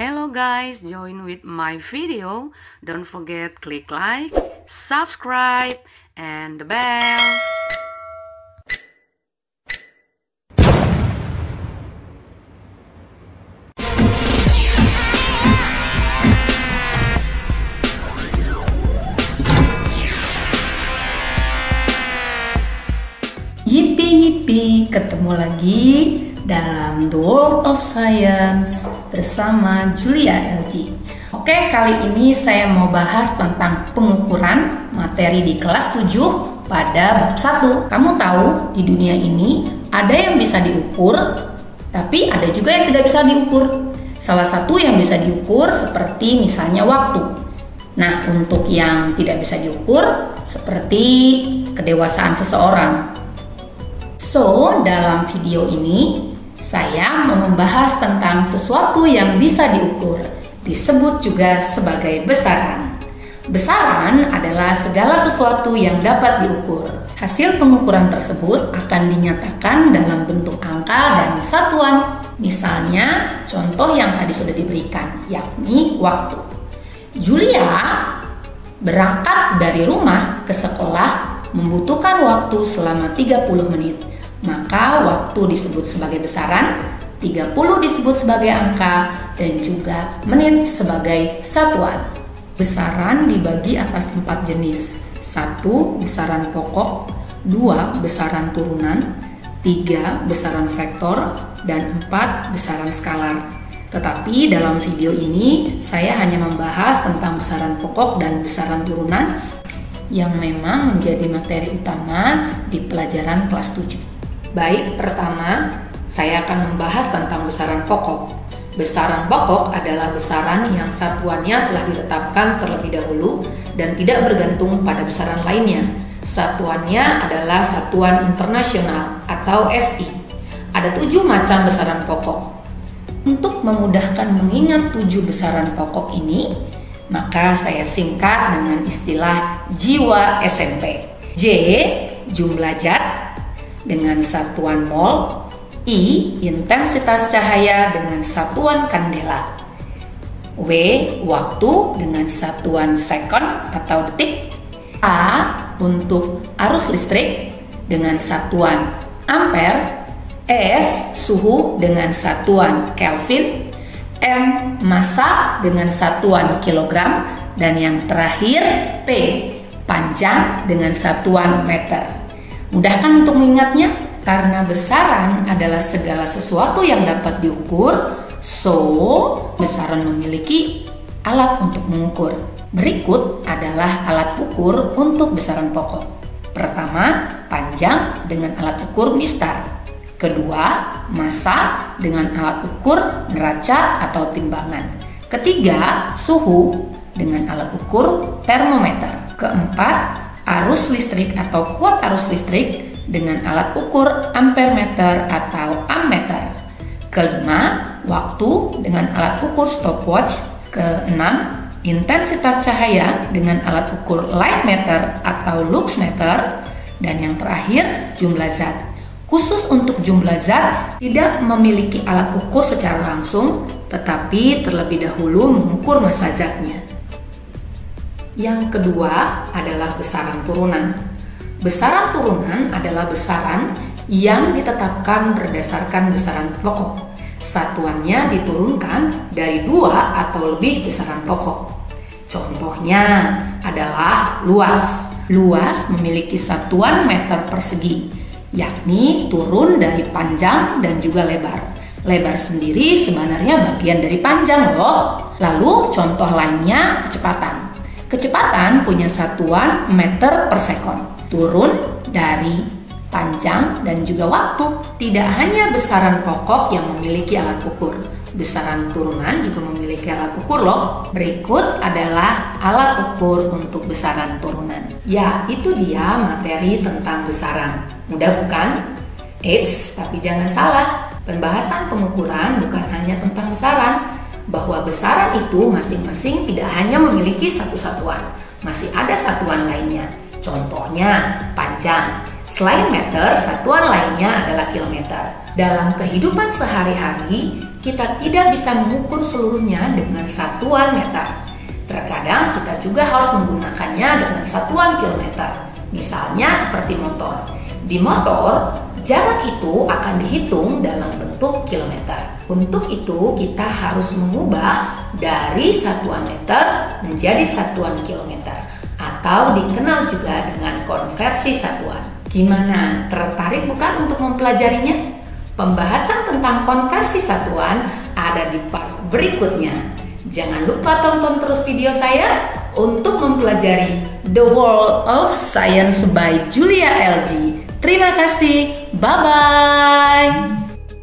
Hello guys, join with my video. Don't forget click like, subscribe, and the bells. Yippee, ketemu lagi dalam The World of Science bersama Julia LG. Oke, kali ini saya mau bahas tentang pengukuran materi di kelas 7 pada bab 1. Kamu tahu di dunia ini ada yang bisa diukur, tapi ada juga yang tidak bisa diukur. Salah satu yang bisa diukur seperti misalnya waktu. Nah, untuk yang tidak bisa diukur seperti kedewasaan seseorang. So, dalam video ini saya mau membahas tentang sesuatu yang bisa diukur, disebut juga sebagai besaran. Besaran adalah segala sesuatu yang dapat diukur. Hasil pengukuran tersebut akan dinyatakan dalam bentuk angka dan satuan. Misalnya, contoh yang tadi sudah diberikan, yakni waktu. Julia berangkat dari rumah ke sekolah membutuhkan waktu selama 30 menit. Maka waktu disebut sebagai besaran, 30 disebut sebagai angka, dan juga menit sebagai satuan. Besaran dibagi atas 4 jenis. 1. Besaran pokok, 2. Besaran turunan, 3. Besaran vektor, dan 4. Besaran skalar. Tetapi dalam video ini saya hanya membahas tentang besaran pokok dan besaran turunan yang memang menjadi materi utama di pelajaran kelas 7. Baik, pertama saya akan membahas tentang besaran pokok. Besaran pokok adalah besaran yang satuannya telah ditetapkan terlebih dahulu dan tidak bergantung pada besaran lainnya. Satuannya adalah satuan internasional atau SI. Ada 7 macam besaran pokok. Untuk memudahkan mengingat 7 besaran pokok ini, maka saya singkat dengan istilah jiwa SMP. J, jumlah zat dengan satuan mol. I, intensitas cahaya dengan satuan kandela. W, waktu dengan satuan sekon atau detik. A, untuk arus listrik dengan satuan ampere. S, suhu dengan satuan Kelvin. M, massa dengan satuan kilogram. Dan yang terakhir P, panjang dengan satuan meter. Mudah kan untuk mengingatnya? Karena besaran adalah segala sesuatu yang dapat diukur, so besaran memiliki alat untuk mengukur. Berikut adalah alat ukur untuk besaran pokok. Pertama, panjang dengan alat ukur mistar. Kedua, massa dengan alat ukur neraca atau timbangan. Ketiga, suhu dengan alat ukur termometer. Keempat, arus listrik atau kuat arus listrik dengan alat ukur ampermeter atau ammeter. Kelima, waktu dengan alat ukur stopwatch. Keenam, intensitas cahaya dengan alat ukur lightmeter atau luxmeter. Dan yang terakhir, jumlah zat. Khusus untuk jumlah zat tidak memiliki alat ukur secara langsung, tetapi terlebih dahulu mengukur massa zatnya. Yang kedua adalah besaran turunan. Besaran turunan adalah besaran yang ditetapkan berdasarkan besaran pokok. Satuannya diturunkan dari 2 atau lebih besaran pokok. Contohnya adalah luas. Luas memiliki satuan meter persegi, yakni turun dari panjang dan juga lebar. Lebar sendiri sebenarnya bagian dari panjang loh. Lalu contoh lainnya kecepatan. Kecepatan punya satuan meter per sekon. Turun dari panjang dan juga waktu. Tidak hanya besaran pokok yang memiliki alat ukur. Besaran turunan juga memiliki alat ukur loh. Berikut adalah alat ukur untuk besaran turunan. Ya, itu dia materi tentang besaran. Mudah bukan? Eits, tapi jangan salah. Pembahasan pengukuran bukan hanya tentang besaran. Bahwa besaran itu masing-masing tidak hanya memiliki satu satuan, masih ada satuan lainnya. Contohnya panjang. Selain meter, satuan lainnya adalah kilometer. Dalam kehidupan sehari-hari, kita tidak bisa mengukur seluruhnya dengan satuan meter. Terkadang kita juga harus menggunakannya dengan satuan kilometer. Misalnya seperti motor. Di motor, jarak itu akan dihitung dalam bentuk kilometer. Untuk itu, kita harus mengubah dari satuan meter menjadi satuan kilometer, atau dikenal juga dengan konversi satuan. Gimana? Tertarik bukan untuk mempelajarinya? Pembahasan tentang konversi satuan ada di part berikutnya. Jangan lupa tonton terus video saya untuk mempelajari The World of Science by Julia LG. Terima kasih. Bye-bye.